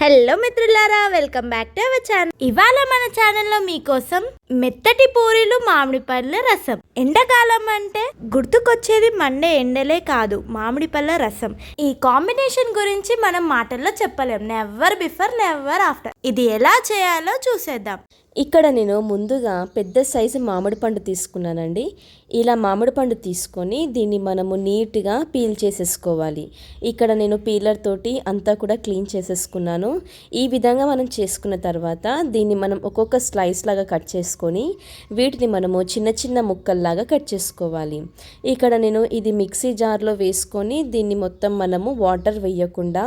Hello మిత్రులారా, welcome back to our channel. ఇవాళ మన ఛానల్లో మీకోసం మెత్తటి పూరీలు మామిడి పళ్ళ రసం. ఎండాకాలం అంటే గుర్తుకొచ్చేది మండే ఎండలే కాదు, మామిడి పళ్ళ రసం. ఈ కాంబినేషన్ గురించి మనం మాటల్లో చెప్పలేం. Never before never after. ఇది ఎలా చేయాలో చూసేద్దాం. ఇక్కడ నేను ముందుగా పెద్ద సైజు మామిడి పండు తీసుకున్నానండి. ఇలా మామిడి పండు తీసుకొని దీన్ని మనము నీట్గా పీల్ చేసేసుకోవాలి. ఇక్కడ నేను పీలర్ తోటి అంతా కూడా క్లీన్ చేసేసుకున్నాను. ఈ విధంగా మనం చేసుకున్న తర్వాత దీన్ని మనం ఒక్కొక్క స్లైస్ లాగా కట్ చేసుకొని వీటిని మనము చిన్న చిన్న ముక్కల్లాగా కట్ చేసుకోవాలి. ఇక్కడ నేను ఇది మిక్సీ జార్లో వేసుకొని దీన్ని మొత్తం మనము వాటర్ వేయకుండా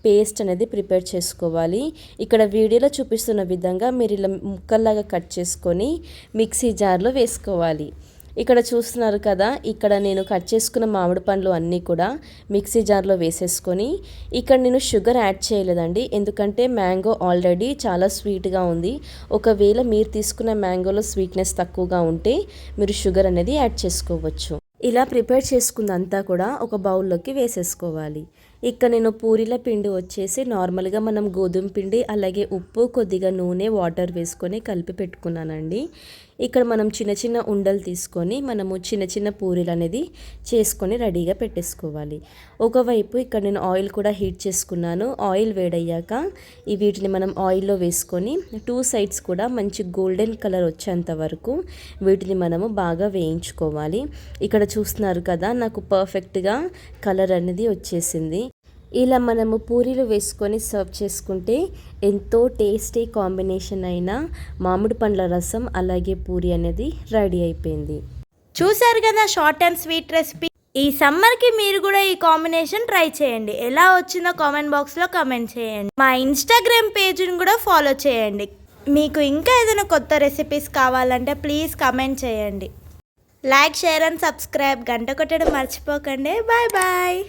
పేస్ట్ అనేది ప్రిపేర్ చేసుకోవాలి. ఇక్కడ వీడియోలో చూపిస్తున్న విధంగా మీరు ఇలా ముక్కల్లాగా కట్ చేసుకొని మిక్సీ జార్లో వేసుకోవాలి. ఇక్కడ చూస్తున్నారు కదా, ఇక్కడ నేను కట్ చేసుకున్న మామిడి పండ్లు అన్నీ కూడా మిక్సీ జార్లో వేసేసుకొని, ఇక్కడ నేను షుగర్ యాడ్ చేయలేదండి, ఎందుకంటే మ్యాంగో ఆల్రెడీ చాలా స్వీట్గా ఉంది. ఒకవేళ మీరు తీసుకున్న మ్యాంగోలో స్వీట్నెస్ తక్కువగా ఉంటే మీరు షుగర్ అనేది యాడ్ చేసుకోవచ్చు. ఇలా ప్రిపేర్ చేసుకుందంతా కూడా ఒక బౌల్లోకి వేసేసుకోవాలి. ఇక్కడ నేను పూరీల పిండి వచ్చేసి నార్మల్గా మనం గోధుమ పిండి అలాగే ఉప్పు కొద్దిగా నూనె వాటర్ వేసుకొని కలిపి పెట్టుకున్నానండి. ఇక్కడ మనం చిన్న చిన్న ఉండలు తీసుకొని మనము చిన్న చిన్న పూరీలు అనేది చేసుకొని రెడీగా పెట్టేసుకోవాలి. ఒకవైపు ఇక్కడ నేను ఆయిల్ కూడా హీట్ చేసుకున్నాను. ఆయిల్ వేడయ్యాక వీటిని మనం ఆయిల్లో వేసుకొని 2 సైడ్స్ కూడా మంచి గోల్డెన్ కలర్ వచ్చేంత వరకు వీటిని మనము బాగా వేయించుకోవాలి. ఇక్కడ చూస్తున్నారు కదా, నాకు పర్ఫెక్ట్గా కలర్ అనేది వచ్చేసింది. ఇలా మనము పూరీలు వేసుకొని సర్వ్ చేసుకుంటే ఎంతో టేస్టీ కాంబినేషన్ అయిన మామిడి పండ్ల రసం అలాగే పూరి అనేది రెడీ అయిపోయింది. చూసారు కదా, షార్ట్ అండ్ స్వీట్ రెసిపీ. ఈ సమ్మర్కి మీరు కూడా ఈ కాంబినేషన్ ట్రై చేయండి. ఎలా వచ్చిందో కామెంట్ బాక్స్లో కామెంట్ చేయండి. మా ఇన్స్టాగ్రామ్ పేజ్ని కూడా ఫాలో చేయండి. మీకు ఇంకా ఏదైనా కొత్త రెసిపీస్ కావాలంటే ప్లీజ్ కామెంట్ చేయండి. లైక్, షేర్ అండ్ సబ్స్క్రైబ్, గంట కొట్టడం మర్చిపోకండి. Bye bye.